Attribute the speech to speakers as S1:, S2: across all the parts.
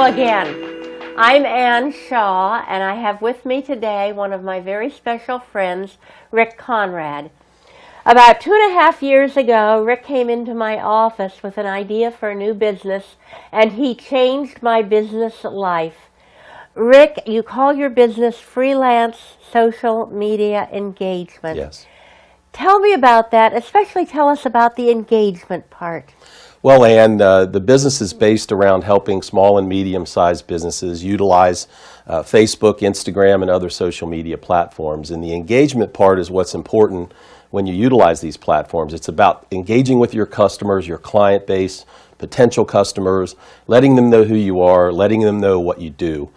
S1: Hello again. I'm Ann Shaw, and I have with me today one of my very special friends, Rick Konrad. About 2.5 years ago, Rick came into my office with an idea for a new business, and he changed my business life. Rick, you call your business Freelance Social Media Engagement.
S2: Yes.
S1: Tell me about that, especially tell us about the engagement part.
S2: Well, Ann, the business is based around helping small and medium-sized businesses utilize Facebook, Instagram, and other social media platforms. And the engagement part is what's important when you utilize these platforms. It's about engaging with your customers, your client base, potential customers, letting them know who you are, letting them know what you do.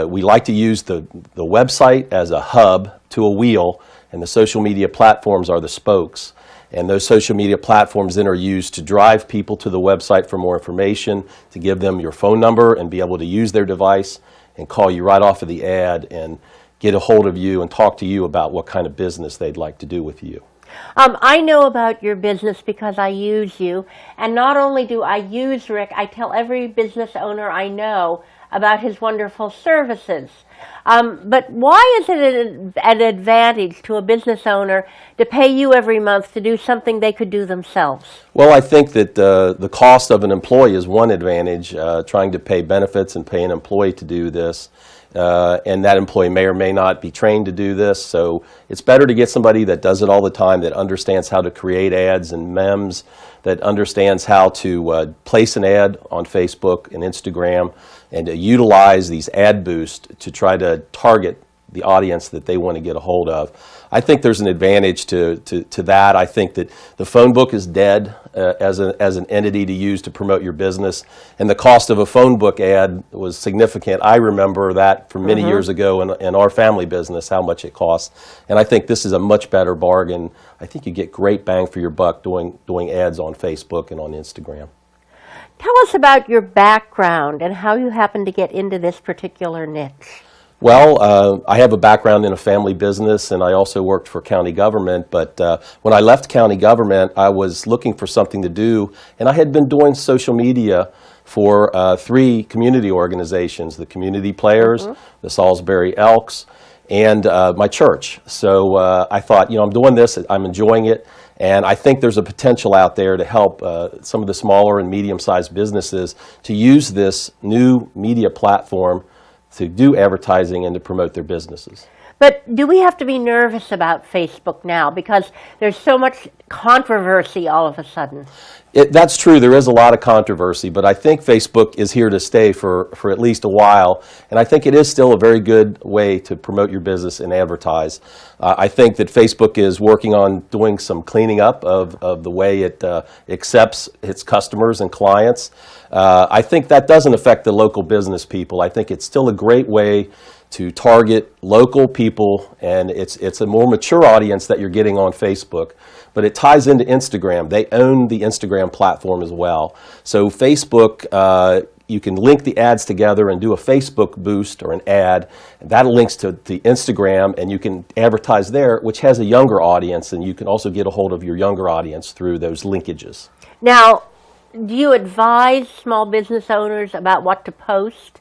S2: We like to use the website as a hub to a wheel, and the social media platforms are the spokes. And those social media platforms then are used to drive people to the website for more information, to give them your phone number and be able to use their device and call you right off of the ad and get a hold of you and talk to you about what kind of business they'd like to do with you.
S1: I know about your business because I use you, and not only do I use Rick, I tell every business owner I know about his wonderful services. But why is it an advantage to a business owner to pay you every month to do something they could do themselves?
S2: Well, I think that the cost of an employee is one advantage, trying to pay benefits and pay an employee to do this. And that employee may or may not be trained to do this, so it's better to get somebody that does it all the time, that understands how to create ads and memes, that understands how to place an ad on Facebook and Instagram, and to utilize these ad boosts to try to target the audience that they want to get a hold of. I think there's an advantage to that. I think that the phone book is dead as an entity to use to promote your business, and the cost of a phone book ad was significant. I remember that from many years ago in our family business, how much it costs, and I think this is a much better bargain. I think you get great bang for your buck doing ads on Facebook and on Instagram.
S1: Tell us about your background and how you happened to get into this particular niche.
S2: Well, I have a background in a family business, and I also worked for county government, but when I left county government, I was looking for something to do, and I had been doing social media for 3 community organizations, the Community Players, the Salisbury Elks, and my church. So I thought, I'm doing this, I'm enjoying it, and I think there's a potential out there to help some of the smaller and medium-sized businesses to use this new media platform to do advertising and to promote their businesses.
S1: But do we have to be nervous about Facebook now because there's so much controversy all of a sudden?
S2: That's true. There is a lot of controversy, but I think Facebook is here to stay for at least a while, and I think it is still a very good way to promote your business and advertise. I think that Facebook is working on doing some cleaning up of the way it accepts its customers and clients. I think that doesn't affect the local business people. I think it's still a great way to target local people, and it's a more mature audience that you're getting on Facebook, but it ties into Instagram. They own the Instagram platform as well. So Facebook, you can link the ads together and do a Facebook boost or an ad, and that links to the Instagram, and you can advertise there, which has a younger audience, and you can also get a hold of your younger audience through those linkages.
S1: Now, do you advise small business owners about what to post?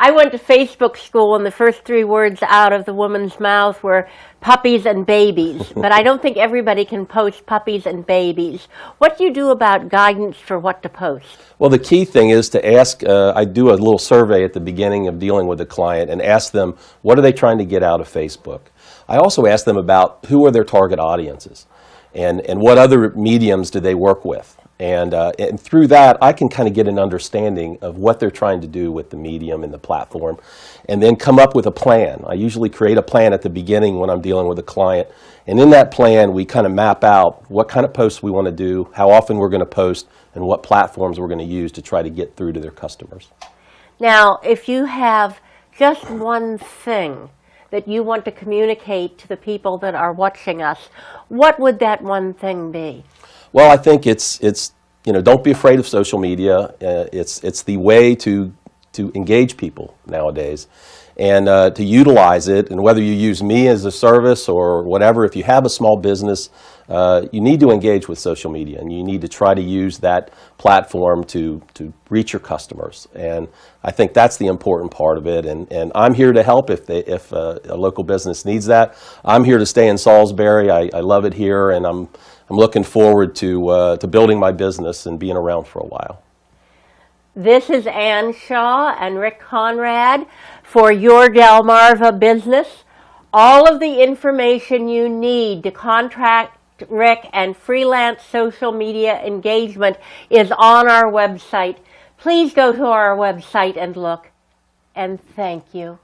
S1: I went to Facebook school, and the first 3 words out of the woman's mouth were puppies and babies. But I don't think everybody can post puppies and babies. What do you do about guidance for what to post?
S2: Well, the key thing is to ask, I do a little survey at the beginning of dealing with a client and ask them, what are they trying to get out of Facebook? I also ask them about who are their target audiences and what other mediums do they work with. And through that, I can kind of get an understanding of what they're trying to do with the medium and the platform, and then come up with a plan. I usually create a plan at the beginning when I'm dealing with a client, and in that plan, we kind of map out what kind of posts we want to do, how often we're going to post, and what platforms we're going to use to try to get through to their customers.
S1: Now, if you have just one thing that you want to communicate to the people that are watching us, what would that one thing be?
S2: Well, I think it's don't be afraid of social media. It's the way to to engage people nowadays, and to utilize it. And whether you use me as a service or whatever, if you have a small business, you need to engage with social media, and you need to try to use that platform to reach your customers. And I think that's the important part of it. And I'm here to help if a local business needs that. I'm here to stay in Salisbury. I love it here, and I'm looking forward to building my business and being around for a while.
S1: This is Ann Shaw and Rick Konrad for Your Delmarva Business. All of the information you need to contact Rick and freelance social media engagement is on our website. Please go to our website and look. And thank you.